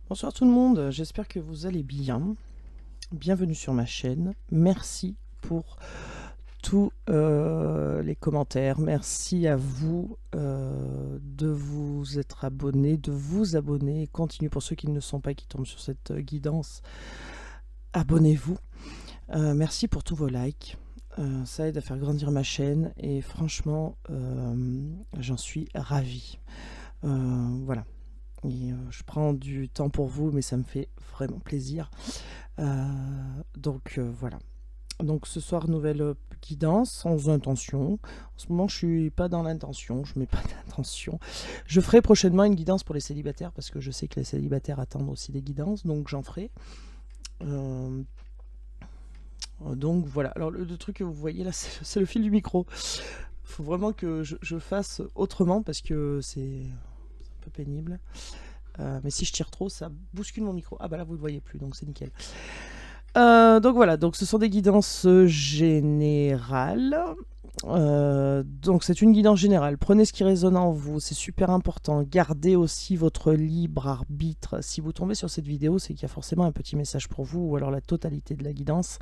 Bonsoir tout le monde, j'espère que vous allez bien. Bienvenue sur ma chaîne. Merci pour tous les commentaires. Merci à vous de vous être abonnés, de vous abonner. Continue pour ceux qui ne sont pas, qui tombent sur cette guidance. Abonnez-vous. Merci pour tous vos likes. Ça aide à faire grandir ma chaîne et franchement, j'en suis ravi. Voilà. Et je prends du temps pour vous, mais ça me fait vraiment plaisir. Voilà. Donc ce soir, nouvelle guidance, sans intention. En ce moment, je suis pas dans l'intention, je mets pas d'intention. Je ferai prochainement une guidance pour les célibataires, parce que je sais que les célibataires attendent aussi des guidances, donc j'en ferai. Donc voilà. Alors le truc que vous voyez là, c'est le fil du micro. Il faut vraiment que je fasse autrement, parce que c'est un peu pénible. Mais si je tire trop, ça bouscule mon micro. Ah bah là, vous ne le voyez plus, donc c'est nickel. Donc voilà, donc ce sont des guidances générales. Donc c'est une guidance générale. Prenez ce qui résonne en vous, c'est super important. Gardez aussi votre libre arbitre. Si vous tombez sur cette vidéo, c'est qu'il y a forcément un petit message pour vous, ou alors la totalité de la guidance.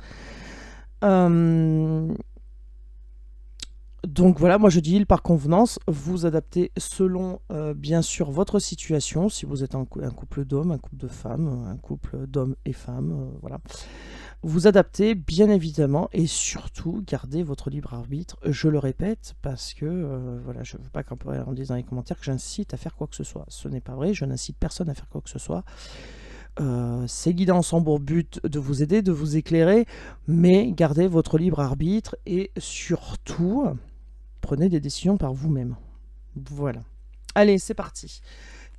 Donc voilà, moi je dis par convenance, vous adaptez selon bien sûr votre situation, si vous êtes un couple d'hommes, un couple de femmes, un couple d'hommes et femmes, voilà. Vous adaptez bien évidemment et surtout gardez votre libre arbitre, je le répète parce que voilà, je ne veux pas qu'on dise dans les commentaires que j'incite à faire quoi que ce soit. Ce n'est pas vrai, je n'incite personne à faire quoi que ce soit. Ces guidances ont pour but de vous aider, de vous éclairer, mais gardez votre libre arbitre et surtout prenez des décisions par vous-même. Voilà. Allez, c'est parti.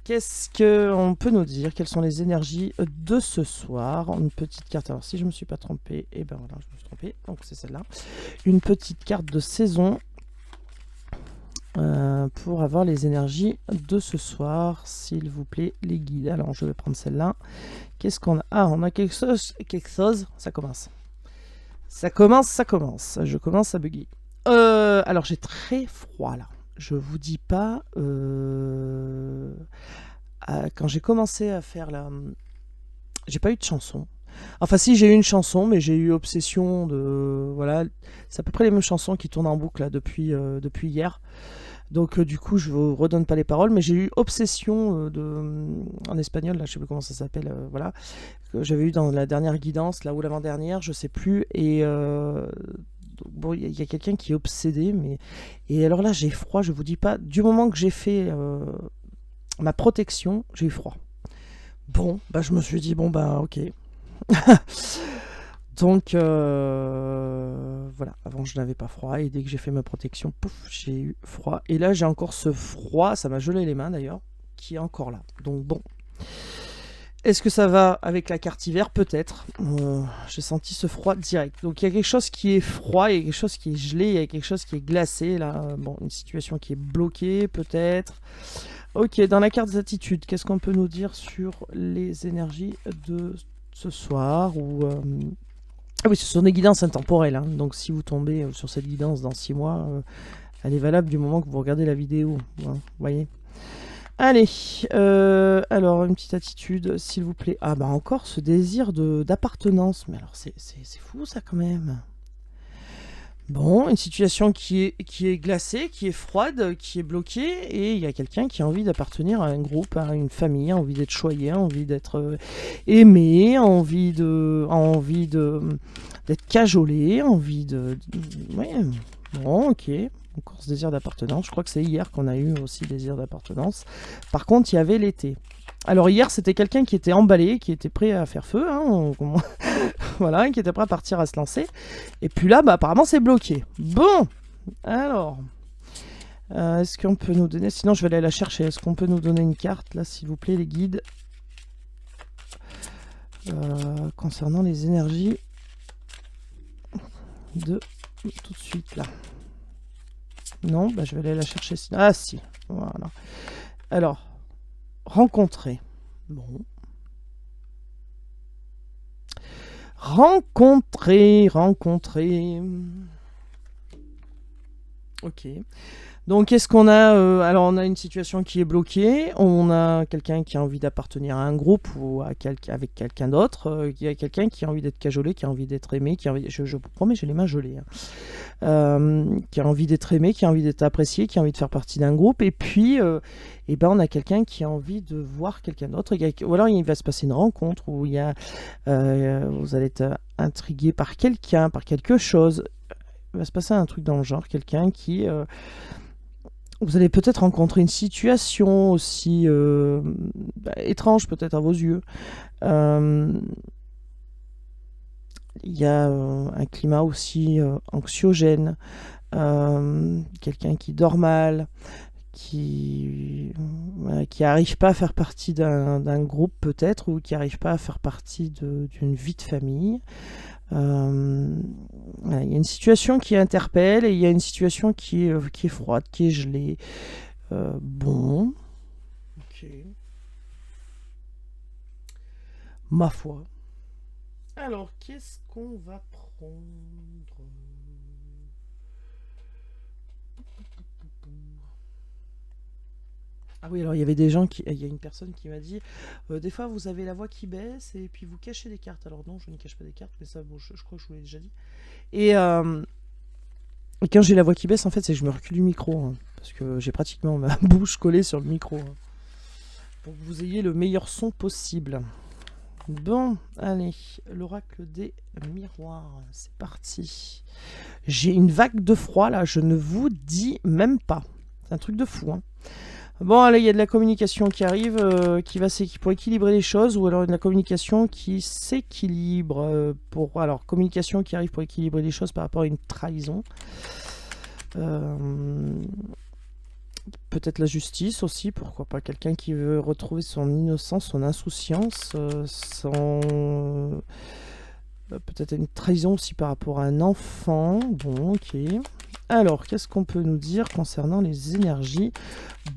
Qu'est-ce qu'on peut nous dire? Quelles sont les énergies de ce soir? Une petite carte. Alors, si je ne me suis pas trompé, et ben voilà, je me suis trompé. Donc, c'est celle-là. Une petite carte de saison pour avoir les énergies de ce soir, s'il vous plaît, les guides. Alors, je vais prendre celle-là. Qu'est-ce qu'on a? Ah, on a quelque chose. Ça commence. Ça commence. Je commence à bugger. Alors, j'ai très froid, là. Je vous dis pas... quand j'ai commencé à faire la... J'ai pas eu de chanson. Enfin si, j'ai eu une chanson, mais j'ai eu Obsession de... Voilà, c'est à peu près les mêmes chansons qui tournent en boucle là, depuis hier. Donc du coup, je vous redonne pas les paroles, mais j'ai eu Obsession en espagnol, là, je sais plus comment ça s'appelle, voilà, que j'avais eu dans la dernière guidance, là ou l'avant-dernière, je sais plus, et... Bon, il y a quelqu'un qui est obsédé, mais... Et alors là, j'ai froid, je vous dis pas, du moment que j'ai fait ma protection, j'ai eu froid. Bon, bah je me suis dit, bon bah ok. Donc voilà, avant je n'avais pas froid, et dès que j'ai fait ma protection, pouf, j'ai eu froid. Et là j'ai encore ce froid, ça m'a gelé les mains d'ailleurs, qui est encore là. Donc bon. Est-ce que ça va avec la carte hiver? Peut-être. J'ai senti ce froid direct. Donc il y a quelque chose qui est froid, il y a quelque chose qui est gelé, il y a quelque chose qui est glacé là. Bon, une situation qui est bloquée peut-être. Ok, dans la carte des attitudes, qu'est-ce qu'on peut nous dire sur les énergies de ce soir ou Ah oui, ce sont des guidances intemporelles, hein. Donc si vous tombez sur cette guidance dans 6 mois, elle est valable du moment que vous regardez la vidéo, hein, vous voyez. Allez, alors une petite attitude, s'il vous plaît. Ah bah encore ce désir d'appartenance, mais alors c'est fou ça quand même. Bon, une situation qui est glacée, qui est froide, qui est bloquée, et il y a quelqu'un qui a envie d'appartenir à un groupe, à une famille, a envie d'être choyé, a envie d'être aimé, a envie d'être cajolé, a envie de... Ouais, bon, ok. Encore ce désir d'appartenance. Je crois que c'est hier qu'on a eu aussi désir d'appartenance. Par contre, il y avait l'été. Alors hier, c'était quelqu'un qui était emballé, qui était prêt à faire feu, hein, voilà, qui était prêt à partir, à se lancer. Et puis là, bah, apparemment, c'est bloqué. Bon, alors, est-ce qu'on peut nous donner... Sinon, je vais aller la chercher. Est-ce qu'on peut nous donner une carte, là, s'il vous plaît, les guides, concernant les énergies de tout de suite, là. Non, bah, je vais aller la chercher. Ah, si, voilà. Alors, rencontrer. Bon. Rencontrer. Ok. Donc, qu'est-ce qu'on a alors, on a une situation qui est bloquée. On a quelqu'un qui a envie d'appartenir à un groupe ou avec quelqu'un d'autre. Il y a quelqu'un qui a envie d'être cajolé, qui a envie d'être aimé, je vous promets, j'ai les mains gelées, hein. Qui a envie d'être aimé, qui a envie d'être apprécié, qui a envie de faire partie d'un groupe. Et puis, eh ben, on a quelqu'un qui a envie de voir quelqu'un d'autre. Ou alors, il va se passer une rencontre où vous allez être intrigué par quelqu'un, par quelque chose. Il va se passer un truc dans le genre, quelqu'un qui... vous allez peut-être rencontrer une situation aussi étrange peut-être à vos yeux. Euh, Il y a un climat aussi anxiogène, quelqu'un qui dort mal, qui arrive pas à faire partie d'un groupe peut-être, ou qui arrive pas à faire partie d'une vie de famille. Voilà, il y a une situation qui interpelle et il y a une situation qui est froide, qui est gelée. Bon, ok. Ma foi. Alors, qu'est-ce qu'on va prendre? Ah oui, alors il y avait des gens il y a une personne qui m'a dit, des fois vous avez la voix qui baisse et puis vous cachez des cartes. Alors non, je ne cache pas des cartes, mais ça, bon, je crois que je vous l'ai déjà dit. Et quand j'ai la voix qui baisse, en fait, c'est que je me recule du micro, hein, parce que j'ai pratiquement ma bouche collée sur le micro, hein, pour que vous ayez le meilleur son possible. Bon, allez, l'oracle des miroirs, c'est parti. J'ai une vague de froid là, je ne vous dis même pas. C'est un truc de fou, hein. Bon, allez, il y a de la communication qui arrive, pour équilibrer les choses, ou alors de la communication qui s'équilibre. Alors, communication qui arrive pour équilibrer les choses par rapport à une trahison. Peut-être la justice aussi, pourquoi pas. Quelqu'un qui veut retrouver son innocence, son insouciance, peut-être une trahison aussi par rapport à un enfant. Bon, ok. Alors, qu'est-ce qu'on peut nous dire concernant les énergies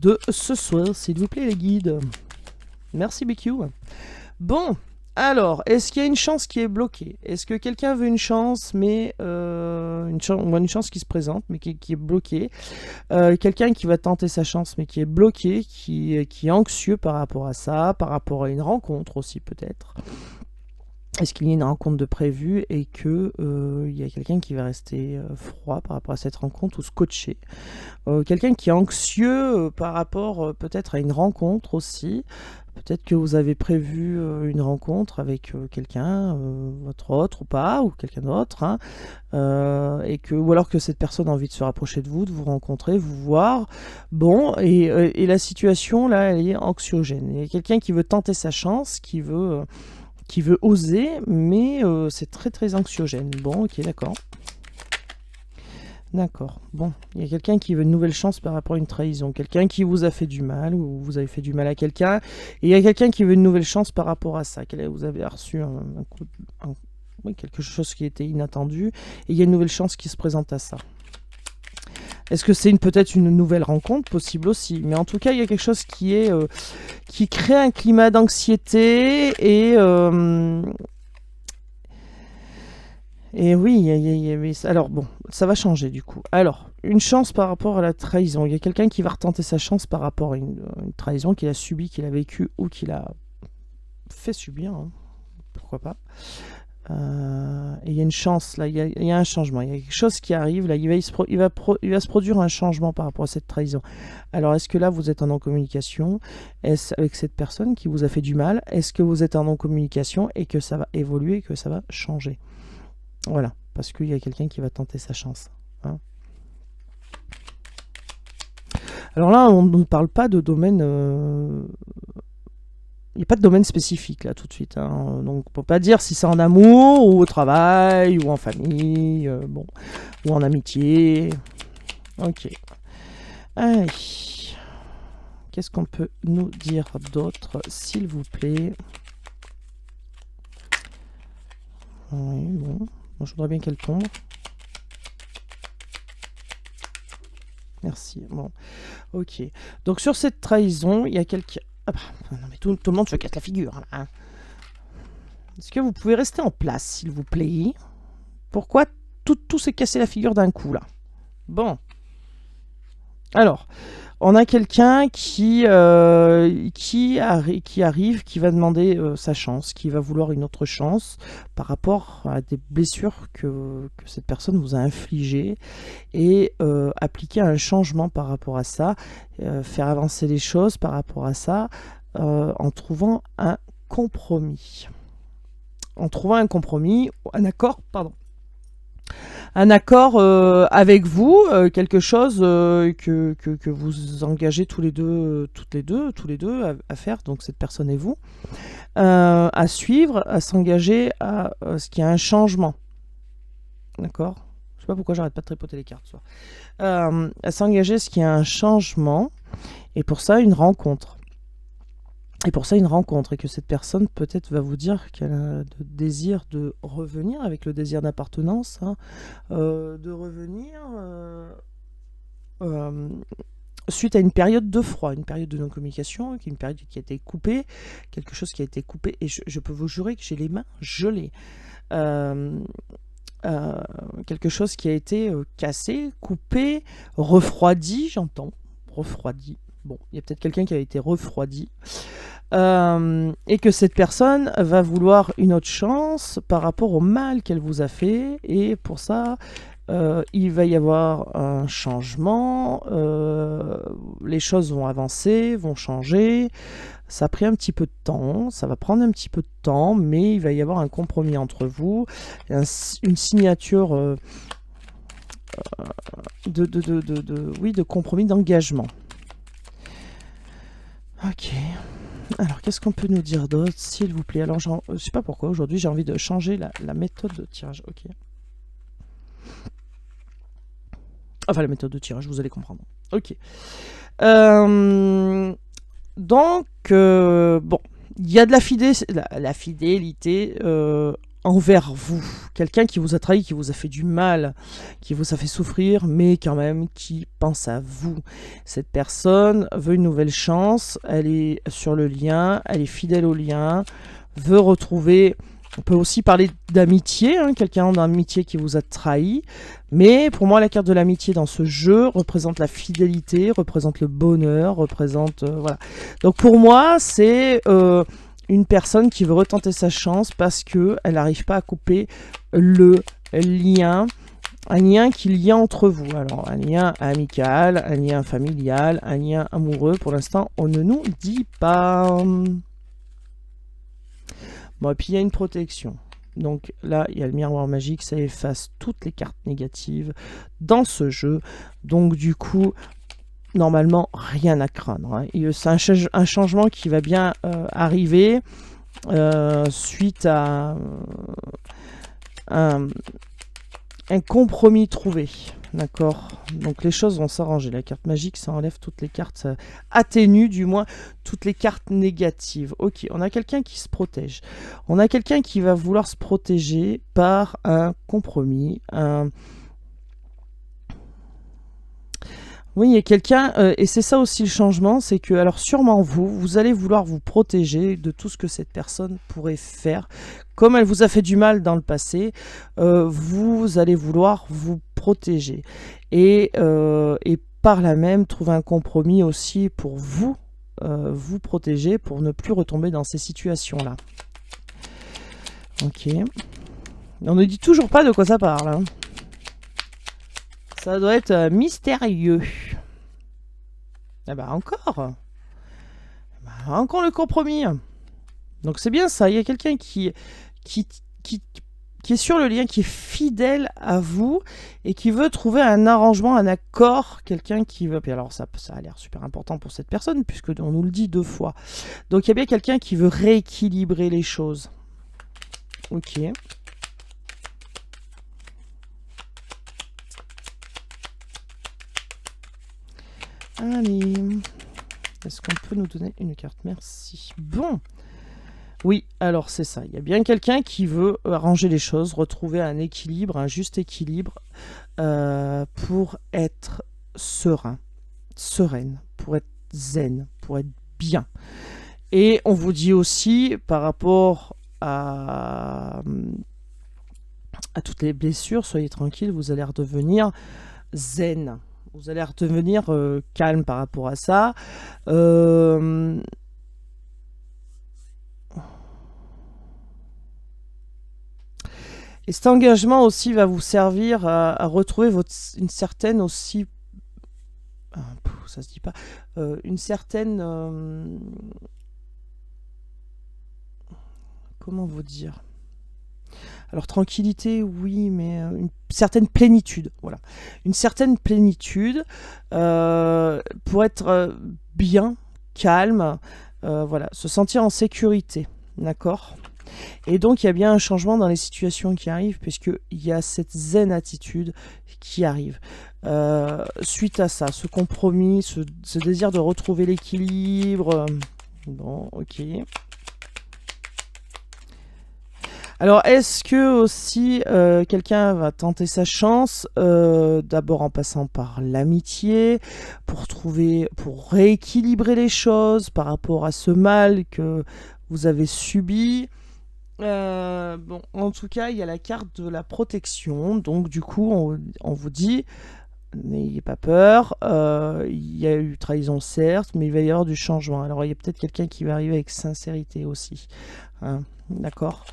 de ce soir, s'il vous plaît, les guides? Merci, BQ. Bon, alors, est-ce qu'il y a une chance qui est bloquée? Est-ce que quelqu'un veut une chance, mais une chance qui se présente, mais qui est bloquée? Quelqu'un qui va tenter sa chance, mais qui est bloqué, qui est anxieux par rapport à ça, par rapport à une rencontre aussi, peut-être. Est-ce qu'il y a une rencontre de prévue et que il y a quelqu'un qui va rester froid par rapport à cette rencontre ou scotché? Quelqu'un qui est anxieux par rapport peut-être à une rencontre aussi. Peut-être que vous avez prévu une rencontre avec quelqu'un, votre autre ou pas, ou quelqu'un d'autre, hein, ou alors que cette personne a envie de se rapprocher de vous rencontrer, vous voir. Bon, et la situation là, elle est anxiogène. Il y a quelqu'un qui veut tenter sa chance, qui veut oser, mais c'est très très anxiogène. Bon, ok, d'accord. D'accord. Bon, il y a quelqu'un qui veut une nouvelle chance par rapport à une trahison. Quelqu'un qui vous a fait du mal, ou vous avez fait du mal à quelqu'un. Et il y a quelqu'un qui veut une nouvelle chance par rapport à ça. Vous avez reçu quelque chose qui était inattendu. Et il y a une nouvelle chance qui se présente à ça. Est-ce que c'est peut-être une nouvelle rencontre? Possible aussi. Mais en tout cas, il y a quelque chose qui crée un climat d'anxiété et oui, alors bon, ça va changer du coup. Alors, une chance par rapport à la trahison. Il y a quelqu'un qui va retenter sa chance par rapport à une trahison qu'il a subie, qu'il a vécue ou qu'il a fait subir, hein. Pourquoi pas. Et il y a une chance, là, il y a un changement. Il y a quelque chose qui arrive, là, il va se produire un changement par rapport à cette trahison. Alors, est-ce que là, vous êtes en non-communication avec cette personne qui vous a fait du mal? Est-ce que vous êtes en non-communication et que ça va évoluer, que ça va changer? Voilà, parce qu'il y a quelqu'un qui va tenter sa chance, hein. Alors là, on ne parle pas de domaine... Il n'y a pas de domaine spécifique là tout de suite, hein. Donc on peut pas dire si c'est en amour ou au travail ou en famille, bon, ou en amitié. Ok. Allez. Qu'est-ce qu'on peut nous dire d'autre, s'il vous plaît? Oui, bon. Moi, je voudrais bien qu'elle tombe. Merci. Bon. Ok. Donc sur cette trahison, il y a quelqu'un... Ah bah, non mais tout le monde se casse la figure, hein. Est-ce que vous pouvez rester en place, s'il vous plaît? Pourquoi tout s'est cassé la figure d'un coup, là? Bon. Alors, on a quelqu'un qui arrive, qui va demander sa chance, qui va vouloir une autre chance par rapport à des blessures que cette personne vous a infligées et appliquer un changement par rapport à ça, faire avancer les choses par rapport à ça en trouvant un compromis. En trouvant un compromis, un accord, pardon. Un accord avec vous, quelque chose que vous engagez tous les deux, tous les deux à faire, donc cette personne et vous, à suivre, à s'engager à ce qu'il y a un changement. D'accord? Je sais pas pourquoi j'arrête pas de tripoter les cartes. À s'engager à ce qu'il y a un changement, et pour ça, une rencontre. Et pour ça, une rencontre, et que cette personne peut-être va vous dire qu'elle a le désir de revenir, avec le désir d'appartenance, hein, de revenir suite à une période de froid, une période de non-communication, une période qui a été coupée, quelque chose qui a été coupé, et je peux vous jurer que j'ai les mains gelées. Quelque chose qui a été cassé, coupé, refroidi, j'entends, refroidi. Bon, il y a peut-être quelqu'un qui a été refroidi. Et que cette personne va vouloir une autre chance par rapport au mal qu'elle vous a fait. Et pour ça, il va y avoir un changement. Les choses vont avancer, vont changer. Ça a pris un petit peu de temps, ça va prendre un petit peu de temps, mais il va y avoir un compromis entre vous, une signature de compromis d'engagement. Ok. Alors, qu'est-ce qu'on peut nous dire d'autre, s'il vous plaît? Alors, je sais pas pourquoi, aujourd'hui, j'ai envie de changer la méthode de tirage. Ok. Enfin, la méthode de tirage, vous allez comprendre. Ok. Donc, bon, il y a de la fidélité envers vous. Quelqu'un qui vous a trahi, qui vous a fait du mal, qui vous a fait souffrir, mais quand même qui pense à vous. Cette personne veut une nouvelle chance, elle est sur le lien, elle est fidèle au lien, veut retrouver... On peut aussi parler d'amitié, hein, quelqu'un d'amitié qui vous a trahi. Mais pour moi, la carte de l'amitié dans ce jeu représente la fidélité, représente le bonheur, représente... voilà. Donc pour moi, c'est une personne qui veut retenter sa chance parce qu'elle n'arrive pas à couper le lien, un lien qu'il y a entre vous. Alors, un lien amical, un lien familial, un lien amoureux. Pour l'instant, on ne nous dit pas... Bon, et puis il y a une protection. Donc là, il y a le miroir magique, ça efface toutes les cartes négatives dans ce jeu. Donc du coup, normalement, rien à craindre. Hein. C'est un changement qui va bien arriver suite à un compromis trouvé. D'accord. Donc les choses vont s'arranger. La carte magique, ça enlève toutes les cartes, ça atténue du moins toutes les cartes négatives. Ok, on a quelqu'un qui se protège. On a quelqu'un qui va vouloir se protéger par un compromis. Oui, il y a quelqu'un, et c'est ça aussi le changement, c'est que, alors sûrement vous allez vouloir vous protéger de tout ce que cette personne pourrait faire. Comme elle vous a fait du mal dans le passé, vous allez vouloir vous protéger. Et par là même, trouver un compromis aussi pour vous, vous protéger, pour ne plus retomber dans ces situations-là. Ok. On ne dit toujours pas de quoi ça parle, hein. Ça doit être mystérieux. Ah bah encore. Bah encore le compromis. Donc c'est bien ça. Il y a quelqu'un qui est sur le lien, qui est fidèle à vous et qui veut trouver un arrangement, un accord. Quelqu'un qui veut... Puis alors ça a l'air super important pour cette personne puisque on nous le dit 2 fois. Donc il y a bien quelqu'un qui veut rééquilibrer les choses. Ok. Allez, est-ce qu'on peut nous donner une carte? Merci. Bon, oui, alors c'est ça. Il y a bien quelqu'un qui veut arranger les choses, retrouver un équilibre, un juste équilibre pour être serein, sereine, pour être zen, pour être bien. Et on vous dit aussi, par rapport à toutes les blessures, soyez tranquille, vous allez redevenir zen. vous allez redevenir calme par rapport à ça. Euh, Et cet engagement aussi va vous servir à retrouver une certaine aussi... ça se dit pas. Une certaine... comment vous dire? Alors tranquillité, oui, mais une certaine plénitude. Voilà. Une certaine plénitude pour être bien, calme, voilà, se sentir en sécurité. D'accord? Et donc, il y a bien un changement dans les situations qui arrivent, puisqu'il y a cette zen attitude qui arrive. Suite à ça, ce compromis, ce désir de retrouver l'équilibre. Bon, ok. Alors, est-ce que aussi quelqu'un va tenter sa chance, d'abord en passant par l'amitié, pour rééquilibrer les choses par rapport à ce mal que vous avez subi? Bon, en tout cas, il y a la carte de la protection. Donc, du coup, on vous dit, n'ayez pas peur. Il y a eu trahison, certes, mais il va y avoir du changement. Alors, il y a peut-être quelqu'un qui va arriver avec sincérité aussi. Hein, d'accord.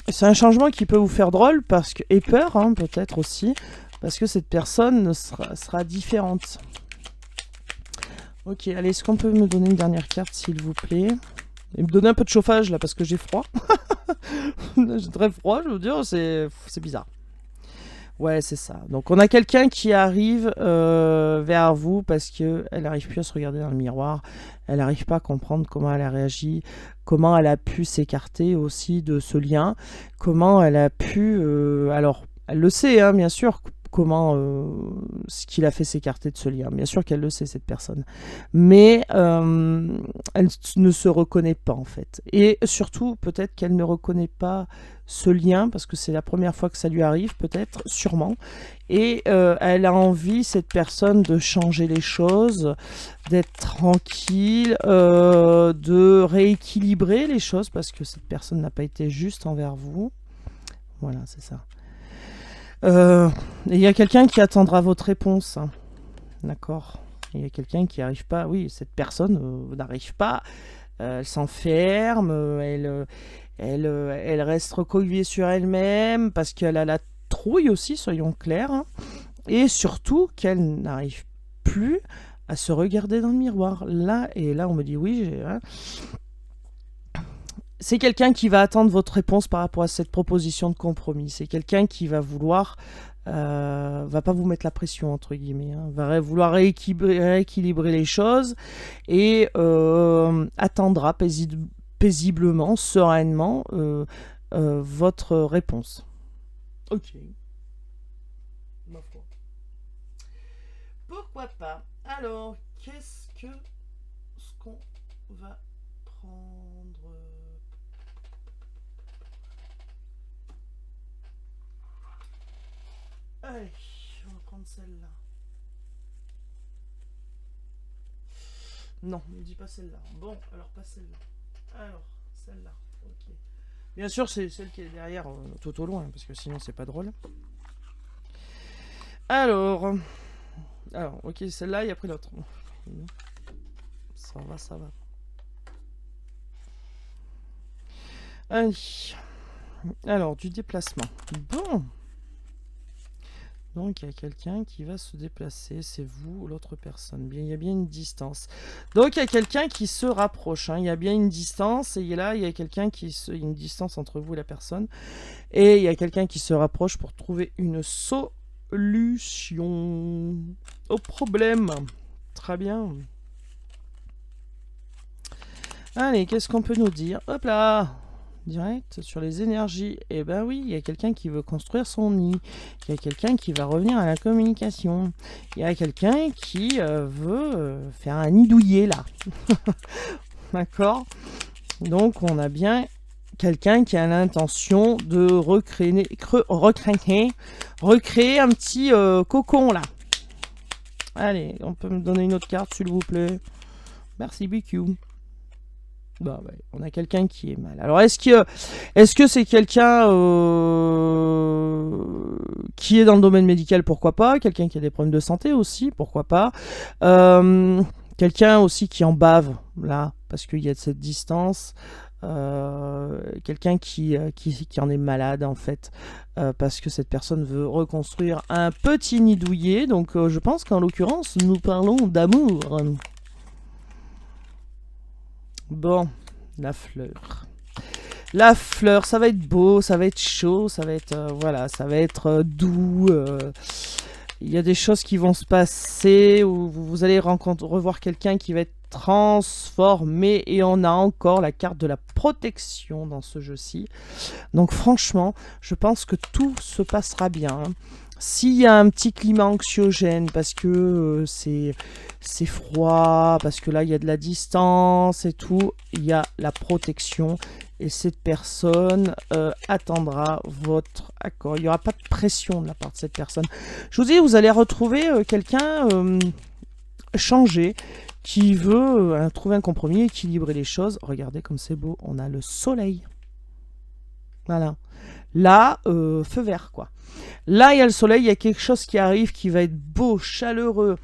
C'est un changement qui peut vous faire drôle et peur, hein, peut-être aussi, parce que cette personne sera différente. Ok, allez, est-ce qu'on peut me donner une dernière carte, s'il vous plaît? Et me donner un peu de chauffage, là, parce que j'ai froid. J'ai très froid, je veux dire, c'est bizarre. Ouais, c'est ça. Donc, on a quelqu'un qui arrive vers vous parce qu'elle n'arrive plus à se regarder dans le miroir. Elle n'arrive pas à comprendre comment elle a réagi, comment elle a pu s'écarter aussi de ce lien, comment elle a pu... alors, elle le sait, hein, bien sûr, comment ce qu'il a fait s'écarter de ce lien. Bien sûr qu'elle le sait, cette personne. Mais elle ne se reconnaît pas, en fait. Et surtout, peut-être qu'elle ne reconnaît pas ce lien, parce que c'est la première fois que ça lui arrive, peut-être, sûrement. Et elle a envie, cette personne, de changer les choses, d'être tranquille, de rééquilibrer les choses, parce que cette personne n'a pas été juste envers vous. Voilà, c'est ça. Il y a quelqu'un qui attendra votre réponse. Hein. D'accord. Il y a quelqu'un qui n'arrive pas. Oui, cette personne n'arrive pas. Elle s'enferme. Elle reste recroquevillée sur elle-même parce qu'elle a la trouille aussi, soyons clairs. Hein. Et surtout qu'elle n'arrive plus à se regarder dans le miroir. Là, on me dit oui, hein. C'est quelqu'un qui va attendre votre réponse par rapport à cette proposition de compromis. C'est quelqu'un qui va vouloir, va pas vous mettre la pression entre guillemets, hein, va vouloir rééquilibrer les choses et attendra paisiblement, sereinement votre réponse. Ok. Ma foi. Pourquoi pas? Alors, qu'est-ce qu'on va prendre? Allez, on va prendre celle-là. Non, ne dis pas celle-là. Bon, alors pas celle-là. Alors, celle-là. Ok. Bien sûr, c'est celle qui est derrière tout au loin, parce que sinon c'est pas drôle. Alors, ok, celle-là, et après l'autre. Ça va, ça va. Allez. Alors, du déplacement. Bon. Donc, il y a quelqu'un qui va se déplacer. C'est vous ou l'autre personne. Bien, il y a bien une distance. Donc, il y a quelqu'un qui se rapproche. Hein. Il y a bien une distance. Et là, il y a quelqu'un il y a une distance entre vous et la personne. Et il y a quelqu'un qui se rapproche pour trouver une solution au problème. Très bien. Allez, qu'est-ce qu'on peut nous dire? Hop là! Direct sur les énergies. Eh ben oui, il y a quelqu'un qui veut construire son nid. Il y a quelqu'un qui va revenir à la communication. Il y a quelqu'un qui veut faire un nid douillet là. D'accord? Donc on a bien quelqu'un qui a l'intention de recréer un petit cocon là. Allez, on peut me donner une autre carte s'il vous plaît. Merci BQ. Bah ouais, on a quelqu'un qui est mal. Alors est-ce que c'est quelqu'un qui est dans le domaine médical, pourquoi pas, quelqu'un qui a des problèmes de santé aussi, pourquoi pas, Euh, quelqu'un aussi qui en bave là, parce qu'il y a cette distance. Quelqu'un qui en est malade en fait, parce que cette personne veut reconstruire un petit nid douillet. Donc je pense qu'en l'occurrence nous parlons d'amour. Bon, la fleur. La fleur, ça va être beau, ça va être chaud, ça va être voilà, ça va être doux. Il y a des choses qui vont se passer où vous allez revoir quelqu'un qui va être transformé, et on a encore la carte de la protection dans ce jeu-ci. Donc franchement, je pense que tout se passera bien, hein. S'il y a un petit climat anxiogène parce que c'est froid, parce que là il y a de la distance et tout, il y a la protection, et cette personne attendra votre accord. Il n'y aura pas de pression de la part de cette personne. Je vous dis, vous allez retrouver quelqu'un changé, qui veut trouver un compromis, équilibrer les choses. Regardez comme c'est beau, on a le soleil. Voilà. Là, feu vert, quoi. Là, il y a le soleil, il y a quelque chose qui arrive, qui va être beau, chaleureux,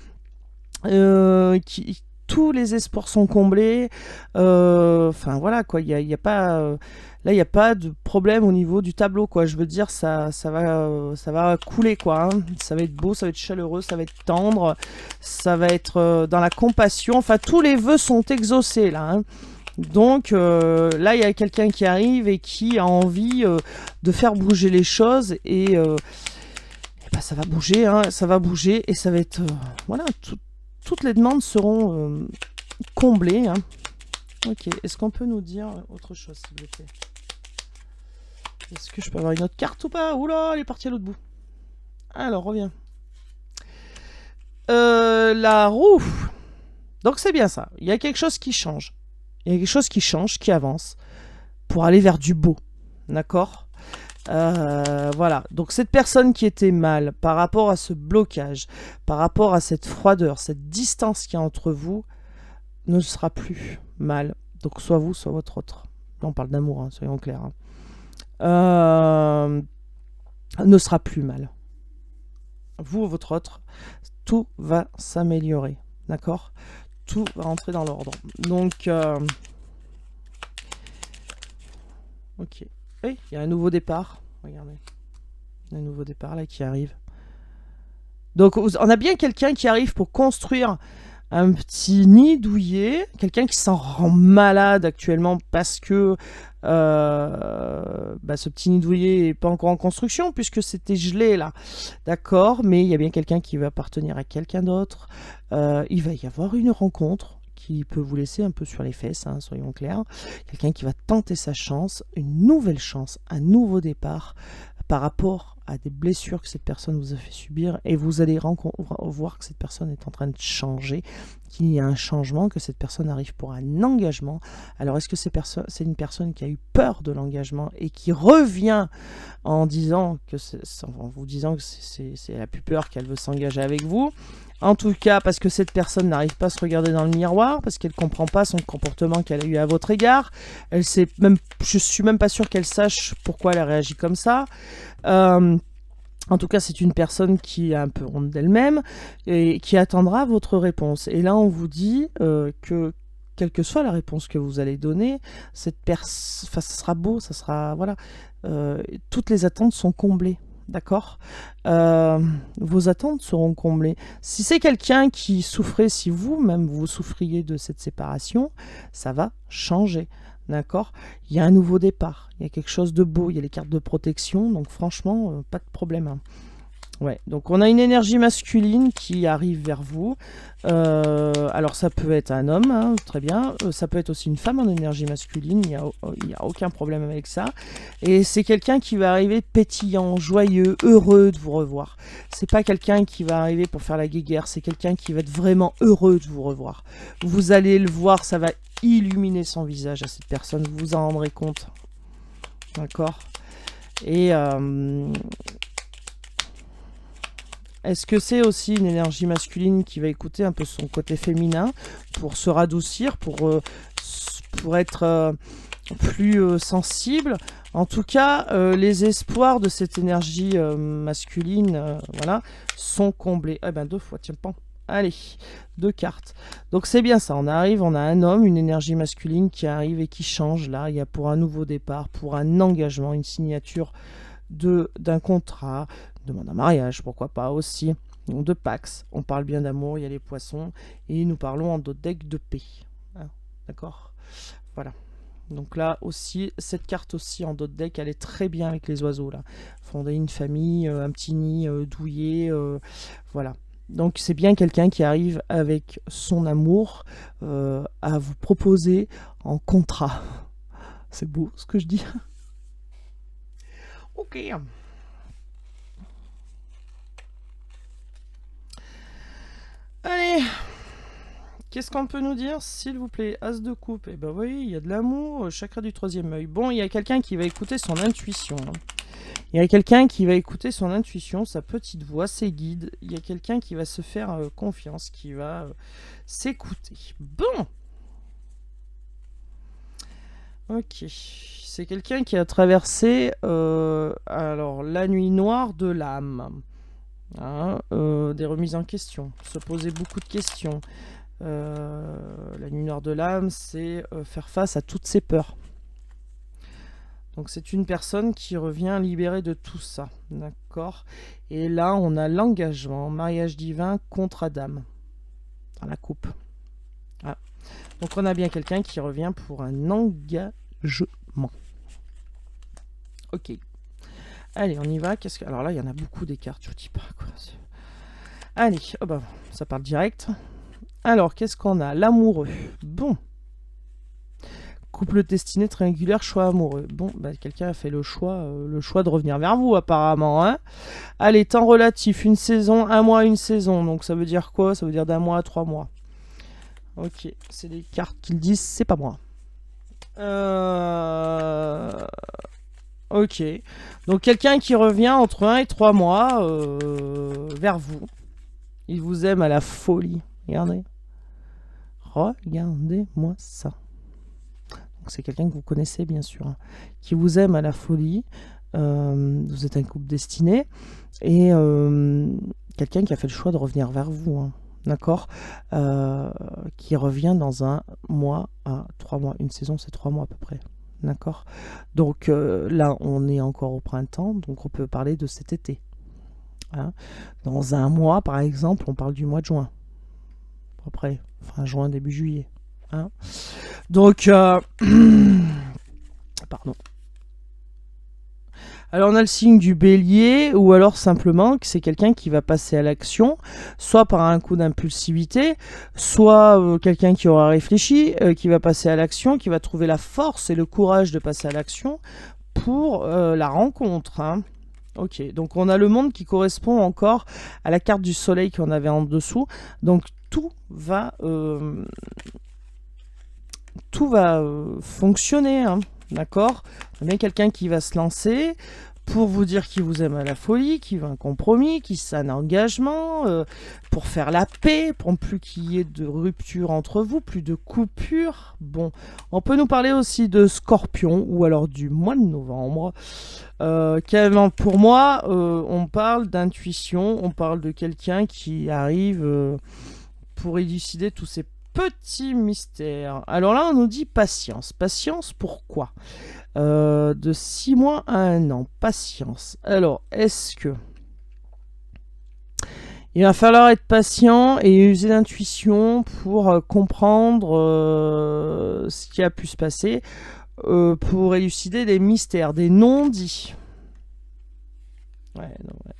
tous les espoirs sont comblés. Enfin, voilà, quoi. Il y a pas, là, il n'y a pas de problème au niveau du tableau, quoi. Je veux dire, ça va couler, quoi, hein. Ça va être beau, ça va être chaleureux, ça va être tendre, ça va être dans la compassion. Enfin, tous les vœux sont exaucés, là, hein. Donc là, il y a quelqu'un qui arrive et qui a envie de faire bouger les choses, et ben, ça va bouger, hein, ça va bouger, et ça va être voilà, toutes les demandes seront comblées, hein. Ok, est-ce qu'on peut nous dire autre chose, s'il vous plaît? Est-ce que je peux avoir une autre carte ou pas? Oula, elle est partie à l'autre bout. Alors, reviens. La roue. Donc c'est bien ça, il y a quelque chose qui change. Il y a quelque chose qui change, qui avance, pour aller vers du beau. D'accord? Voilà. Donc cette personne qui était mal par rapport à ce blocage, par rapport à cette froideur, cette distance qu'il y a entre vous, ne sera plus mal. Donc soit vous, soit votre autre. Là, on parle d'amour, hein, soyons clairs, hein. Ne sera plus mal. Vous ou votre autre, tout va s'améliorer. D'accord? Tout va rentrer dans l'ordre. Donc, ok. Il y a un nouveau départ. Regardez. Il y a un nouveau départ là qui arrive. Donc, on a bien quelqu'un qui arrive pour construire un petit nid douillet. Quelqu'un qui s'en rend malade actuellement parce que ce petit nid douillet n'est pas encore en construction puisque c'était gelé là. D'accord, mais il y a bien quelqu'un qui va appartenir à quelqu'un d'autre. Il va y avoir une rencontre qui peut vous laisser un peu sur les fesses, hein, soyons clairs. Quelqu'un qui va tenter sa chance, une nouvelle chance, un nouveau départ par rapport à des blessures que cette personne vous a fait subir, et vous allez voir que cette personne est en train de changer, qu'il y a un changement, que cette personne arrive pour un engagement. Alors est-ce que c'est une personne qui a eu peur de l'engagement et qui revient en vous disant que elle a plus peur, qu'elle veut s'engager avec vous? En tout cas, parce que cette personne n'arrive pas à se regarder dans le miroir, parce qu'elle ne comprend pas son comportement qu'elle a eu à votre égard. Je suis même pas sûr qu'elle sache pourquoi elle a réagi comme ça. En tout cas, c'est une personne qui est un peu honte d'elle-même et qui attendra votre réponse. Et là, on vous dit que quelle que soit la réponse que vous allez donner, ça sera beau, ça sera voilà. Toutes les attentes sont comblées. D'accord? Vos attentes seront comblées. Si c'est quelqu'un qui souffrait, si vous-même vous souffriez de cette séparation, ça va changer. D'accord? Il y a un nouveau départ, il y a quelque chose de beau, il y a les cartes de protection, donc franchement, pas de problème, hein. Ouais, donc on a une énergie masculine qui arrive vers vous. Alors ça peut être un homme, hein, très bien. Ça peut être aussi une femme en énergie masculine, il n'y a aucun problème avec ça. Et c'est quelqu'un qui va arriver pétillant, joyeux, heureux de vous revoir. C'est pas quelqu'un qui va arriver pour faire la guéguerre, c'est quelqu'un qui va être vraiment heureux de vous revoir. Vous allez le voir, ça va illuminer son visage à cette personne, vous vous en rendrez compte. D'accord? Et est-ce que c'est aussi une énergie masculine qui va écouter un peu son côté féminin pour se radoucir, pour pour être plus sensible. En tout cas, les espoirs de cette énergie masculine, voilà, sont comblés. Eh ben 2 fois, tiens, pan. Allez, 2 cartes. Donc c'est bien ça, on arrive, on a un homme, une énergie masculine qui arrive et qui change. Là, il y a pour un nouveau départ, pour un engagement, une signature d'un contrat, demande en mariage, pourquoi pas aussi, de Pax. On parle bien d'amour, il y a les poissons, et nous parlons en d'autres decks de paix. Hein, d'accord? Voilà. Donc là aussi, cette carte aussi en d'autres decks, elle est très bien avec les oiseaux là. Fonder une famille, un petit nid douillet, voilà. Donc c'est bien quelqu'un qui arrive avec son amour à vous proposer en contrat. C'est beau ce que je dis. Ok. Allez. Qu'est-ce qu'on peut nous dire, s'il vous plaît? As de coupe. Eh ben oui, il y a de l'amour, chakra du 3e œil. Bon, il y a quelqu'un qui va écouter son intuition. Il y a quelqu'un qui va écouter son intuition, sa petite voix, ses guides. Il y a quelqu'un qui va se faire confiance, qui va s'écouter. Bon. Ok. C'est quelqu'un qui a traversé alors la nuit noire de l'âme. Hein, des remises en question. Se poser beaucoup de questions. La nuit noire de l'âme, c'est faire face à toutes ses peurs. Donc c'est une personne qui revient libérée de tout ça, d'accord? Et là, on a l'engagement, mariage divin contre Adam, dans la coupe. Voilà. Donc on a bien quelqu'un qui revient pour un engagement. Ok. Allez, on y va. Alors là, il y en a beaucoup des cartes, je vous dis pas quoi. Allez, oh bah, ça part direct. Alors, qu'est-ce qu'on a? L'amoureux. Bon. Couple destiné triangulaire, choix amoureux. Bon, bah, quelqu'un a fait le choix de revenir vers vous, apparemment. Hein. Allez, temps relatif, une saison, 1 mois, une saison. Donc, ça veut dire quoi? Ça veut dire d'1 mois à 3 mois. Ok, c'est des cartes qui le disent, c'est pas moi. Ok. Donc, quelqu'un qui revient entre 1 et 3 mois vers vous. Il vous aime à la folie. Regardez. Regardez-moi ça. C'est quelqu'un que vous connaissez bien sûr, hein, qui vous aime à la folie. Vous êtes un couple destiné et quelqu'un qui a fait le choix de revenir vers vous, hein, d'accord, qui revient dans 1 mois à 3 mois. Une saison, c'est 3 mois à peu près, d'accord. Donc là, on est encore au printemps, donc on peut parler de cet été. Hein. Dans 1 mois, par exemple, on parle du mois de juin, après fin juin, début juillet. Hein. Donc, pardon. Alors on a le signe du bélier, ou alors simplement que c'est quelqu'un qui va passer à l'action, soit par un coup d'impulsivité, soit quelqu'un qui aura réfléchi, qui va passer à l'action, qui va trouver la force et le courage de passer à l'action pour la rencontre. Hein. Ok, donc on a le monde qui correspond encore à la carte du soleil qu'on avait en dessous, donc tout va fonctionner, hein, d'accord? On a bien quelqu'un qui va se lancer pour vous dire qu'il vous aime à la folie, qu'il veut un compromis, qu'il a un engagement, pour faire la paix, pour plus qu'il y ait de rupture entre vous, plus de coupure. Bon, on peut nous parler aussi de Scorpion, ou alors du mois de novembre. Pour moi, on parle d'intuition, on parle de quelqu'un qui arrive pour élucider tous ces petits mystères. Alors là, on nous dit patience. Patience, pourquoi? De 6 mois à 1 an. Patience. Alors, est-ce que il va falloir être patient et user d'intuition pour comprendre ce qui a pu se passer, pour élucider des mystères, des non-dits. Ouais, non, ouais.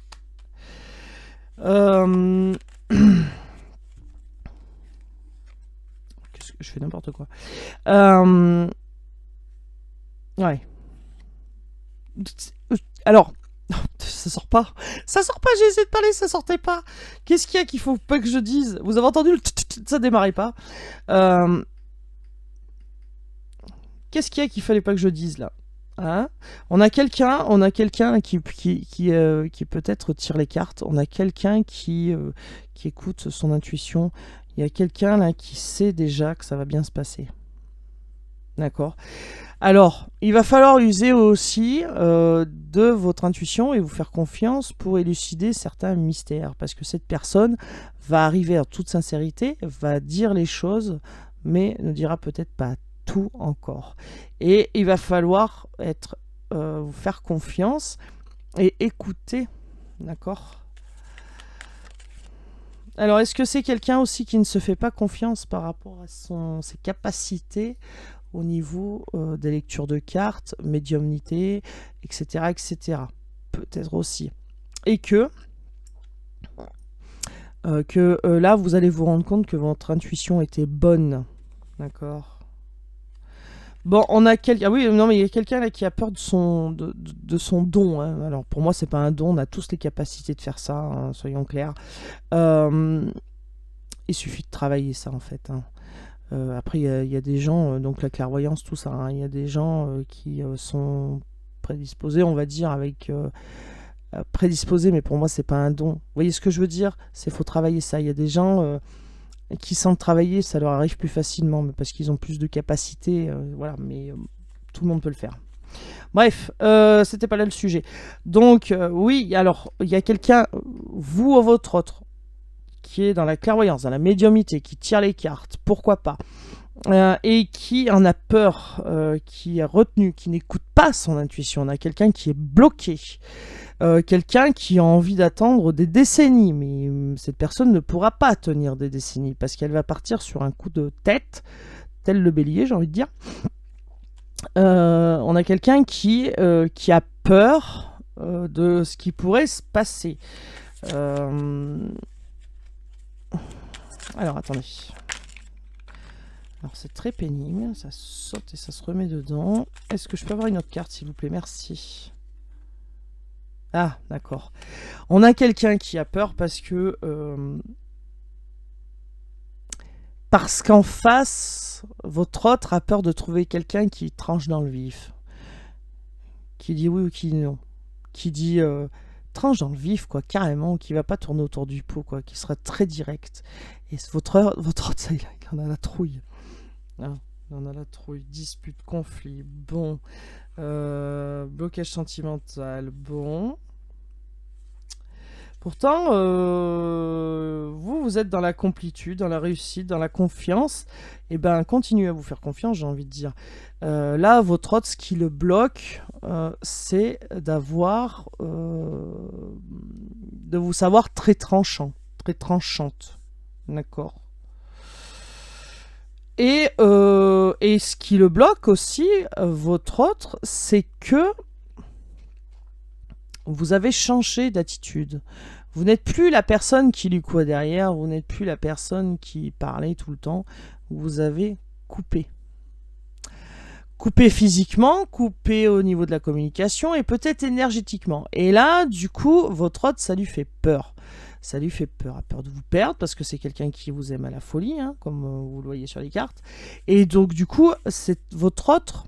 Je fais n'importe quoi. Ouais. Alors, ça sort pas. Ça sort pas, j'ai essayé de parler, ça sortait pas. Qu'est-ce qu'il y a qu'il faut pas que je dise? Vous avez entendu ça démarrait pas. Qu'est-ce qu'il y a qu'il fallait pas que je dise là? Hein? On a quelqu'un qui peut-être tire les cartes. On a quelqu'un qui écoute son intuition. Il y a quelqu'un là qui sait déjà que ça va bien se passer. D'accord. Alors, il va falloir user aussi de votre intuition et vous faire confiance pour élucider certains mystères. Parce que cette personne va arriver en toute sincérité, va dire les choses, mais ne dira peut-être pas tout encore. Et il va falloir vous faire confiance et écouter. D'accord. Alors, est-ce que c'est quelqu'un aussi qui ne se fait pas confiance par rapport à ses capacités au niveau des lectures de cartes, médiumnité, etc. etc. Peut-être aussi. Et que là, vous allez vous rendre compte que votre intuition était bonne. D'accord. Bon, on a quelqu'un. Ah oui, non, mais il y a quelqu'un là qui a peur de son don. Hein. Alors, pour moi, c'est pas un don. On a tous les capacités de faire ça, hein, soyons clairs. Il suffit de travailler ça, en fait. Hein. Après, il y a des gens, donc la clairvoyance, tout ça, hein, il y a des gens qui sont prédisposés, on va dire, prédisposés, mais pour moi, c'est pas un don. Vous voyez ce que je veux dire? C'est faut travailler ça. Il y a des gens qui, sans travailler, ça leur arrive plus facilement, mais parce qu'ils ont plus de capacité, voilà, mais tout le monde peut le faire. Bref, c'était pas là le sujet. Donc, oui, alors, il y a quelqu'un, vous ou votre autre, qui est dans la clairvoyance, dans la médiumnité, qui tire les cartes, pourquoi pas, et qui en a peur, qui est retenu, qui n'écoute pas son intuition. On a quelqu'un qui est bloqué, quelqu'un qui a envie d'attendre des décennies, mais cette personne ne pourra pas tenir des décennies, parce qu'elle va partir sur un coup de tête, tel le bélier, j'ai envie de dire. On a quelqu'un qui a peur de ce qui pourrait se passer. Alors, attendez. Alors, c'est très pénible. Ça saute et ça se remet dedans. Est-ce que je peux avoir une autre carte, s'il vous plaît? Merci. Ah, d'accord. On a quelqu'un qui a peur parce que... parce qu'en face, votre autre a peur de trouver quelqu'un qui tranche dans le vif. Qui dit oui ou qui dit non. Qui dit... tranche dans le vif, quoi, carrément, qui va pas tourner autour du pot, quoi, qui sera très direct. Et votre autre, ça, il en a la trouille. Ah, il en a la trouille. Dispute, conflit, bon. Blocage sentimental, bon. Pourtant, vous êtes dans la complétude, dans la réussite, dans la confiance. Et ben, continuez à vous faire confiance, j'ai envie de dire. Là, votre autre, ce qui le bloque, c'est d'avoir, de vous savoir très tranchant, très tranchante. D'accord. Et ce qui le bloque aussi, votre autre, c'est que vous avez changé d'attitude. Vous n'êtes plus la personne qui lui courait derrière, vous n'êtes plus la personne qui parlait tout le temps. Vous avez coupé. Coupé physiquement, coupé au niveau de la communication et peut-être énergétiquement. Et là, du coup, votre autre, ça lui fait peur. Ça lui fait peur. A peur de vous perdre parce que c'est quelqu'un qui vous aime à la folie, hein, comme vous le voyez sur les cartes. Et donc, du coup, votre autre,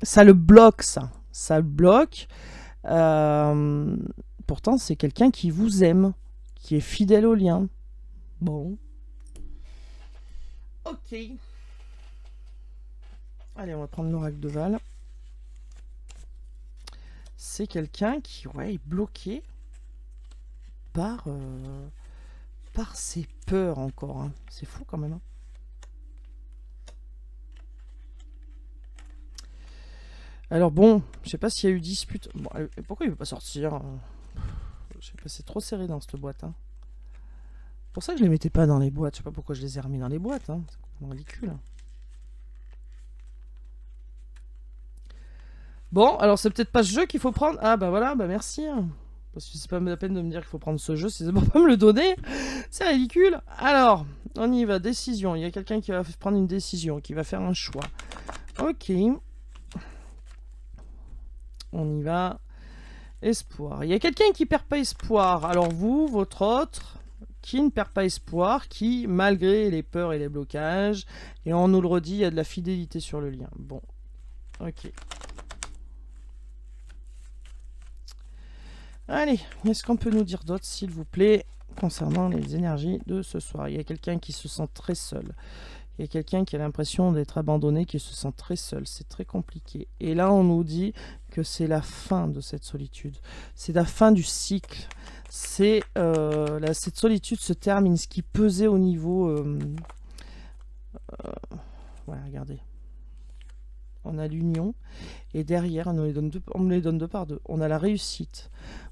ça le bloque, ça. Ça le bloque. Pourtant, c'est quelqu'un qui vous aime, qui est fidèle au lien. Bon. Ok. Allez, on va prendre l'oracle de Val. C'est quelqu'un qui est bloqué par ses peurs encore. Hein. C'est fou quand même. Hein. Alors bon, je sais pas s'il y a eu dispute. Bon, pourquoi il veut pas sortir? Je sais pas, c'est trop serré dans cette boîte. Hein. C'est pour ça que je les mettais pas dans les boîtes. Je sais pas pourquoi je les ai remis dans les boîtes. Hein. C'est complètement ridicule. Bon, alors c'est peut-être pas ce jeu qu'il faut prendre. Ah bah voilà, bah merci. Parce que c'est pas la peine de me dire qu'il faut prendre ce jeu, si c'est pour pas me le donner. C'est ridicule. Alors, on y va. Décision. Il y a quelqu'un qui va prendre une décision, qui va faire un choix. Ok. On y va. Espoir. Il y a quelqu'un qui perd pas espoir. Alors vous, votre autre, qui ne perd pas espoir, qui, malgré les peurs et les blocages, et on nous le redit, il y a de la fidélité sur le lien. Bon. Ok. Allez, qu'est-ce qu'on peut nous dire d'autre, s'il vous plaît, concernant les énergies de ce soir? Il y a quelqu'un qui se sent très seul. Il y a quelqu'un qui a l'impression d'être abandonné, qui se sent très seul. C'est très compliqué. Et là, on nous dit que c'est la fin de cette solitude. C'est la fin du cycle. Cette solitude se termine. Ce qui pesait au niveau... ouais, regardez. On a l'union. Et derrière, on me les donne deux par deux. On a la réussite.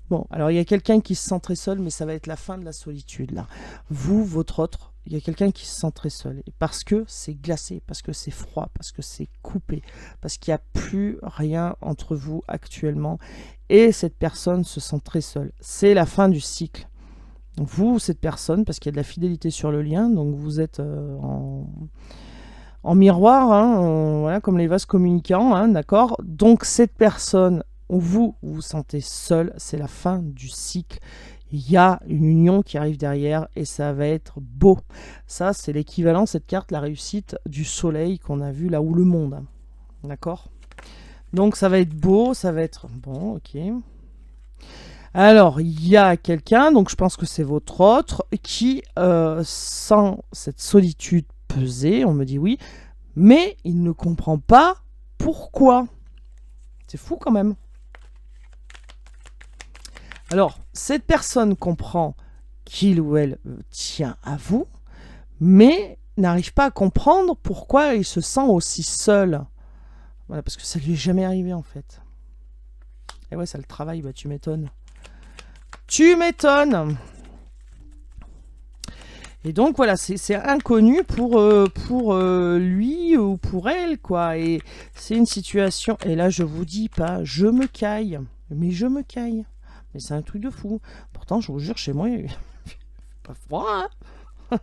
Bon, alors il y a quelqu'un qui se sent très seul, mais ça va être la fin de la solitude, là. Vous, votre autre, il y a quelqu'un qui se sent très seul. Et parce que c'est glacé, parce que c'est froid, parce que c'est coupé, parce qu'il n'y a plus rien entre vous actuellement. Et cette personne se sent très seule. C'est la fin du cycle. Vous, cette personne, parce qu'il y a de la fidélité sur le lien, donc vous êtes en miroir, hein, voilà, comme les vases communicants, hein, d'accord. Donc cette personne, vous vous sentez seul, c'est la fin du cycle. Il y a une union qui arrive derrière et ça va être beau. Ça, c'est l'équivalent, cette carte, la réussite du soleil qu'on a vu là où le monde. D'accord? Donc ça va être beau, ça va être... Bon, ok. Alors, il y a quelqu'un, donc je pense que c'est votre autre, qui sent cette solitude peser, on me dit oui, mais il ne comprend pas pourquoi. C'est fou quand même. Alors, cette personne comprend qu'il ou elle tient à vous, mais n'arrive pas à comprendre pourquoi il se sent aussi seul. Voilà, parce que ça lui est jamais arrivé en fait. Et ouais, ça le travaille, bah tu m'étonnes. Tu m'étonnes. Et donc voilà, c'est inconnu pour lui ou pour elle, quoi. Et c'est une situation, et là je vous dis pas, je me caille, mais je me caille. Mais c'est un truc de fou. Pourtant, je vous jure, chez moi, il fait pas froid, hein.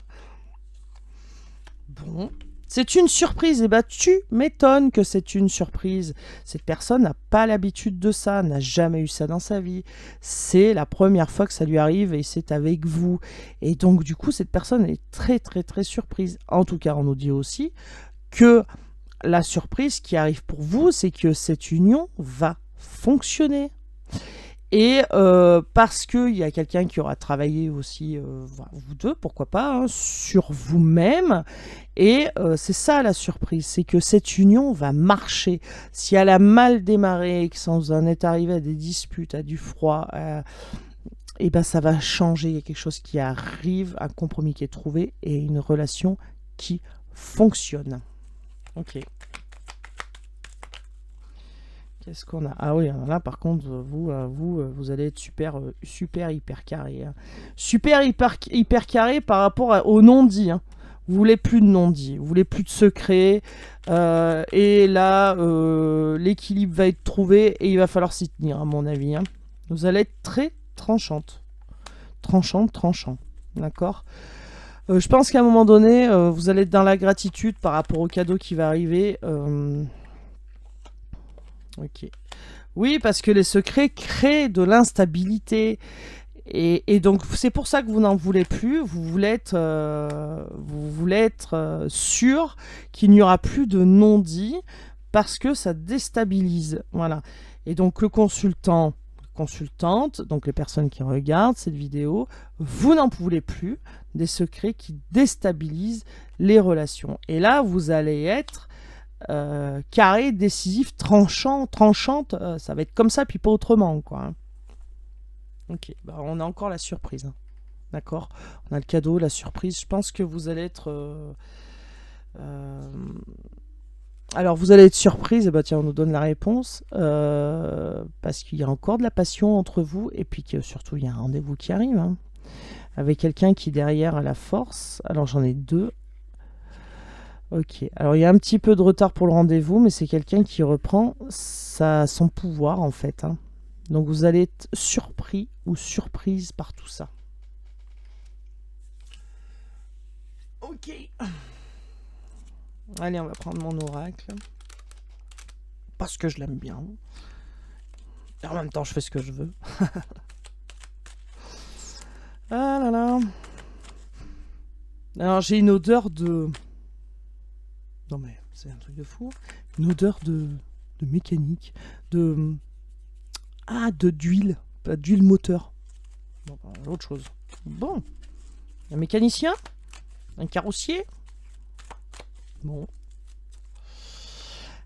Bon, c'est une surprise. Et bah, tu m'étonnes que c'est une surprise. Cette personne n'a pas l'habitude de ça, n'a jamais eu ça dans sa vie. C'est la première fois que ça lui arrive et c'est avec vous. Et donc, du coup, cette personne est très, très, très surprise. En tout cas, on nous dit aussi que la surprise qui arrive pour vous, c'est que cette union va fonctionner. Et parce qu'il y a quelqu'un qui aura travaillé aussi, vous deux, pourquoi pas, hein, sur vous-même. Et c'est ça la surprise, c'est que cette union va marcher. Si elle a mal démarré, que ça vous en est arrivé à des disputes, à du froid, et ben ça va changer. Il y a quelque chose qui arrive, un compromis qui est trouvé et une relation qui fonctionne. Ok. Qu'est-ce qu'on a? Ah oui, là par contre, vous allez être super hyper carré. Hein. Super hyper carré par rapport au non-dit. Hein. Vous voulez plus de non-dit, vous voulez plus de secret. Et là, l'équilibre va être trouvé et il va falloir s'y tenir, à mon avis. Hein. Vous allez être très tranchante. Tranchant. D'accord? Je pense qu'à un moment donné, vous allez être dans la gratitude par rapport au cadeau qui va arriver. Ok. Oui, parce que les secrets créent de l'instabilité. Et donc, c'est pour ça que vous n'en voulez plus. Vous voulez être sûr qu'il n'y aura plus de non-dit parce que ça déstabilise. Voilà. Et donc, le consultante, donc les personnes qui regardent cette vidéo, vous n'en voulez plus des secrets qui déstabilisent les relations. Et là, vous allez être carré, décisif, tranchante, ça va être comme ça, puis pas autrement, quoi. Hein. Ok, bah, on a encore la surprise. Hein. D'accord? On a le cadeau, la surprise. Je pense que vous allez être... Alors, vous allez être surprise, et bah tiens, on nous donne la réponse, parce qu'il y a encore de la passion entre vous, et puis que surtout, il y a un rendez-vous qui arrive, hein, avec quelqu'un qui derrière a la force. Alors, j'en ai deux. Ok, alors il y a un petit peu de retard pour le rendez-vous, mais c'est quelqu'un qui reprend son pouvoir en fait. Hein. Donc vous allez être surpris ou surprise par tout ça. Ok. Allez, on va prendre mon oracle. Parce que je l'aime bien. Et en même temps, je fais ce que je veux. Ah là là. Alors j'ai une odeur de... Non mais c'est un truc de fou. Une odeur de mécanique, d'huile, pas d'huile moteur. Bon, autre chose. Bon, un mécanicien, un carrossier. Bon.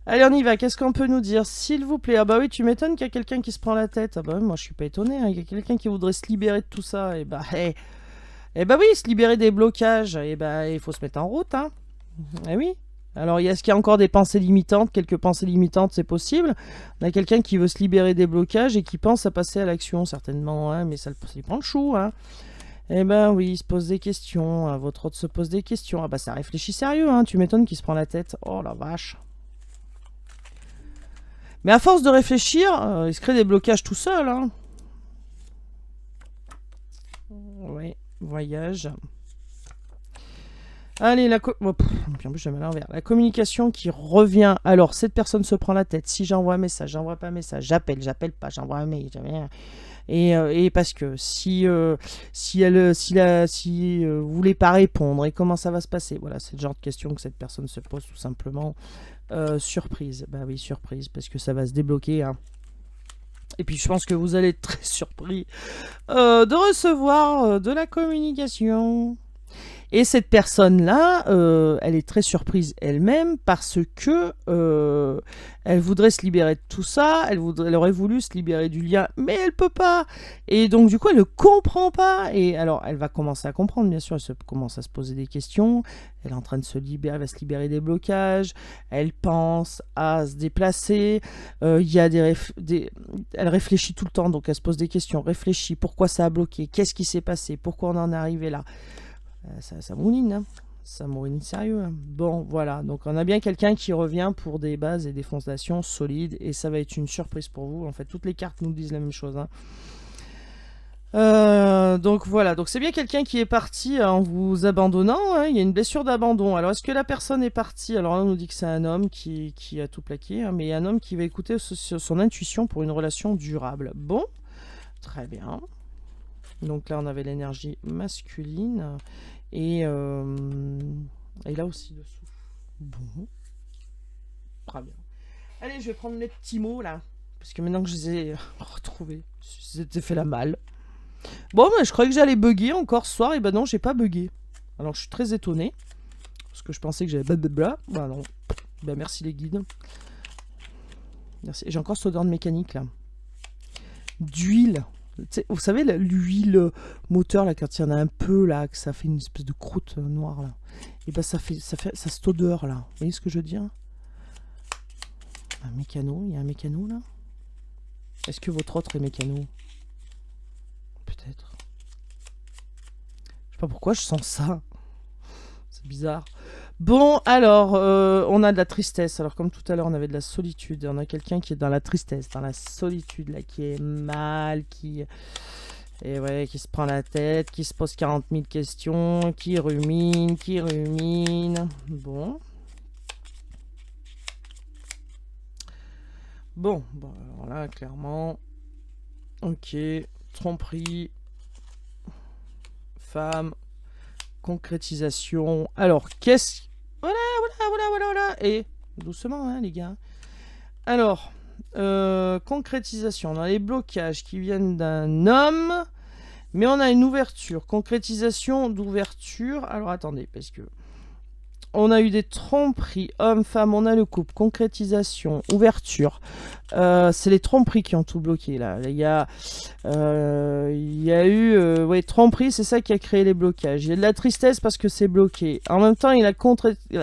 Allez, on y va. Qu'est-ce qu'on peut nous dire? S'il vous plaît. Ah bah oui, tu m'étonnes qu'il y a quelqu'un qui se prend la tête. Ah bah oui, moi je suis pas étonné. Hein. Il y a quelqu'un qui voudrait se libérer de tout ça. Et bah, bah oui, se libérer des blocages. Et bah, il faut se mettre en route. Hein. Eh oui. Alors, est-ce qu'il y a encore des pensées limitantes? Quelques pensées limitantes, c'est possible. On a quelqu'un qui veut se libérer des blocages et qui pense à passer à l'action, certainement. Hein, mais ça il prend le chou. Hein. Eh ben oui, il se pose des questions. Hein, votre autre se pose des questions. Ah bah ça réfléchit sérieux. Hein. Tu m'étonnes qu'il se prend la tête. Oh la vache. Mais à force de réfléchir, il se crée des blocages tout seul. Hein. Oui, voyage. Allez, oh, en plus, j'aime à l'envers. La communication qui revient. Alors, cette personne se prend la tête. Si j'envoie un message, j'envoie pas un message. J'appelle pas, j'envoie un mail. Et parce que si vous voulez pas répondre, et comment ça va se passer? Voilà, c'est le genre de question que cette personne se pose tout simplement. Surprise. Bah oui, surprise, parce que ça va se débloquer. Hein. Et puis, je pense que vous allez être très surpris de recevoir de la communication. Et cette personne-là, elle est très surprise elle-même parce que elle voudrait se libérer de tout ça, elle aurait voulu se libérer du lien, mais elle peut pas. Et donc du coup, elle ne comprend pas. Et alors, elle va commencer à comprendre, bien sûr, commence à se poser des questions. Elle est en train de elle va se libérer des blocages. Elle pense à se déplacer. Il y a elle réfléchit tout le temps, donc elle se pose des questions. Réfléchit. Pourquoi ça a bloqué? Qu'est-ce qui s'est passé? Pourquoi on en est arrivé là? Ça mouline, hein. Ça mouline sérieux. Hein. Bon, voilà. Donc, on a bien quelqu'un qui revient pour des bases et des fondations solides. Et ça va être une surprise pour vous. En fait, toutes les cartes nous disent la même chose. Hein. Donc, voilà. Donc, c'est bien quelqu'un qui est parti en vous abandonnant. Hein. Il y a une blessure d'abandon. Alors, est-ce que la personne est partie? Alors, là, on nous dit que c'est un homme qui a tout plaqué. Hein, mais il y a un homme qui va écouter son intuition pour une relation durable. Bon, très bien. Donc, là, on avait l'énergie masculine. Et là aussi dessous. Bon. Très bien. Allez, je vais prendre les petits mots là. Parce que maintenant que je les ai retrouvés, je les ai fait la malle. Bon, mais je croyais que j'allais bugger encore ce soir. Et ben non, j'ai pas bugué. Alors je suis très étonné. Parce que je pensais que j'avais blablabla. Bah non. Ben merci les guides. Merci. J'ai encore cette odeur de mécanique là. D'huile. Vous savez, l'huile moteur, là, quand il y en a un peu, là, que ça fait une espèce de croûte noire, là. Et ben, ça fait cette odeur, là. Vous voyez ce que je veux dire? Un mécano, il y a un mécano, là? Est-ce que votre autre est mécano? Peut-être. Je sais pas pourquoi je sens ça. C'est bizarre. Bon, alors, on a de la tristesse. Alors, comme tout à l'heure, on avait de la solitude. On a quelqu'un qui est dans la tristesse, dans la solitude, là, qui est mal, et ouais, qui se prend la tête, qui se pose 40 000 questions, qui rumine. Bon. Bon, alors là, clairement. Ok, tromperie. Femme. Concrétisation. Alors, voilà. Et doucement, hein, les gars. Alors, concrétisation. On a les blocages qui viennent d'un homme, mais on a une ouverture. Concrétisation d'ouverture. Alors, attendez, parce que on a eu des tromperies, homme, femme, on a le couple, concrétisation, ouverture. C'est les tromperies qui ont tout bloqué là. Il y a eu tromperie, c'est ça qui a créé les blocages. Il y a de la tristesse parce que c'est bloqué. En même temps, il y a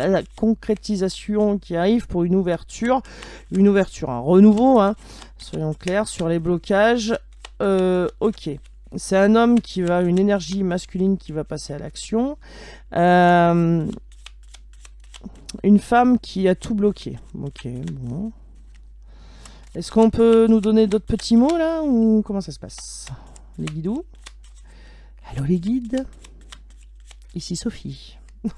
la concrétisation qui arrive pour une ouverture, un renouveau. Hein, soyons clairs sur les blocages. Ok. C'est un homme qui va, une énergie masculine qui va passer à l'action. Une femme qui a tout bloqué. Ok, bon. Est-ce qu'on peut nous donner d'autres petits mots là? Ou comment ça se passe? Les guidous? Allô les guides? Ici Sophie. Ils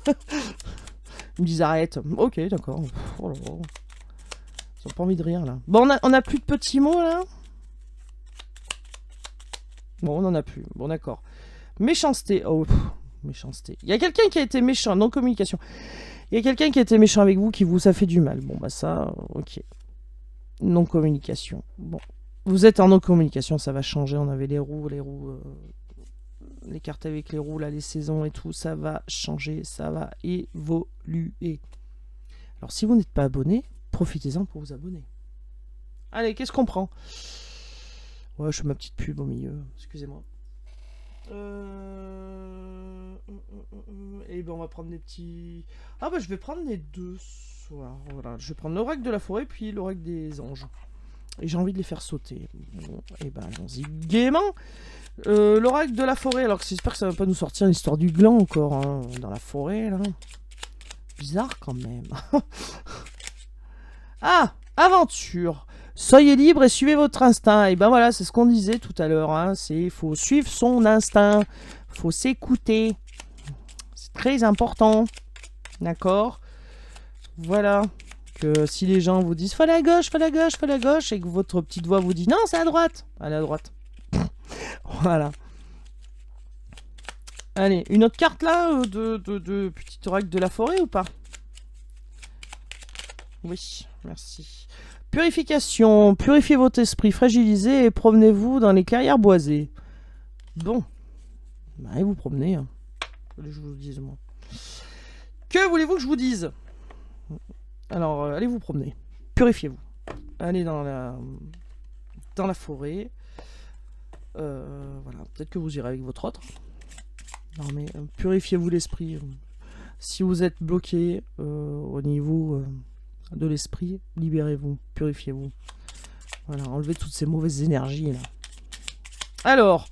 me disent arrête. Ok, d'accord. Oh là là. Ils ont pas envie de rire là. Bon, on a plus de petits mots là? Bon, on en a plus. Bon, d'accord. Méchanceté. Oh, méchanceté. Il y a quelqu'un qui a été méchant, non communication. Il y a quelqu'un qui a été méchant avec vous, qui vous a fait du mal. Bon, bah ça, ok. Non-communication. Bon. Vous êtes en non-communication, ça va changer. On avait les roues, les cartes avec les roues, là, les saisons et tout. Ça va changer, ça va évoluer. Alors si vous n'êtes pas abonné, profitez-en pour vous abonner. Allez, qu'est-ce qu'on prend? Ouais, je fais ma petite pub au milieu, excusez-moi. Et ben on va prendre des petits... Ah bah je vais prendre les deux soirs. Voilà, je vais prendre l'oracle de la forêt puis l'oracle des anges. Et j'ai envie de les faire sauter. Bon, et ben allons-y gaiement. L'oracle de la forêt, alors que j'espère que ça va pas nous sortir l'histoire du gland encore, hein, dans la forêt là. Bizarre quand même. Ah, aventure. Soyez libre et suivez votre instinct. Et ben voilà, c'est ce qu'on disait tout à l'heure. Hein. C'est faut suivre son instinct. Faut s'écouter. C'est très important. D'accord? Voilà. Que si les gens vous disent fais la gauche, fais la gauche, fais la gauche, et que votre petite voix vous dit non, c'est à droite. Allez à droite. Voilà. Allez, une autre carte là de petite oracle de la forêt ou pas? Oui, merci. Purification. Purifiez votre esprit fragilisé et promenez-vous dans les clairières boisées. Bon. Allez vous promener. Hein. Que je vous dise, moi. Que voulez-vous que je vous dise? Alors, allez vous promener. Purifiez-vous. Allez dans la forêt. Voilà. Peut-être que vous irez avec votre autre. Non mais purifiez-vous l'esprit. Si vous êtes bloqué au niveau de l'esprit, libérez-vous, purifiez-vous. Voilà, enlevez toutes ces mauvaises énergies là. Alors,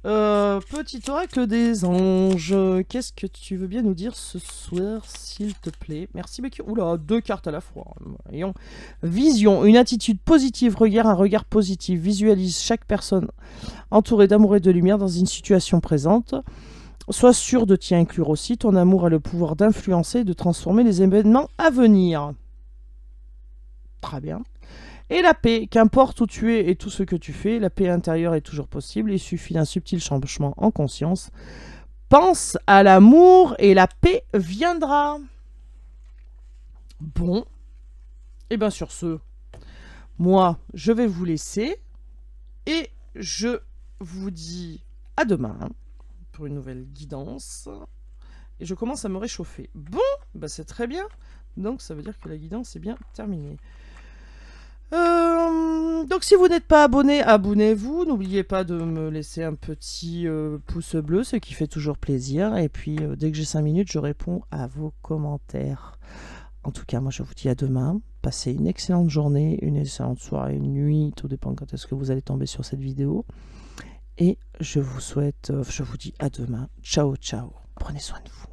petit oracle des anges, qu'est-ce que tu veux bien nous dire ce soir, s'il te plaît? Merci Becky. Oula, 2 cartes à la fois. Voyons. Vision, une attitude positive, un regard positif. Visualise chaque personne entourée d'amour et de lumière dans une situation présente. Sois sûr de t'y inclure aussi. Ton amour a le pouvoir d'influencer et de transformer les événements à venir. Très bien. Et la paix, qu'importe où tu es et tout ce que tu fais, la paix intérieure est toujours possible. Il suffit d'un subtil changement en conscience. Pense à l'amour et la paix viendra. Bon. Et bien sur ce, moi, je vais vous laisser. Et je vous dis à demain. Pour une nouvelle guidance. Et je commence à me réchauffer. Bon, bah c'est très bien. Donc ça veut dire que la guidance est bien terminée. Donc si vous n'êtes pas abonné, abonnez-vous. N'oubliez pas de me laisser un petit pouce bleu, ce qui fait toujours plaisir. Et puis dès que j'ai 5 minutes, je réponds à vos commentaires. En tout cas, moi je vous dis à demain. Passez une excellente journée, une excellente soirée, une nuit. Tout dépend quand est-ce que vous allez tomber sur cette vidéo. Et je vous souhaite, je vous dis à demain. Ciao, ciao. Prenez soin de vous.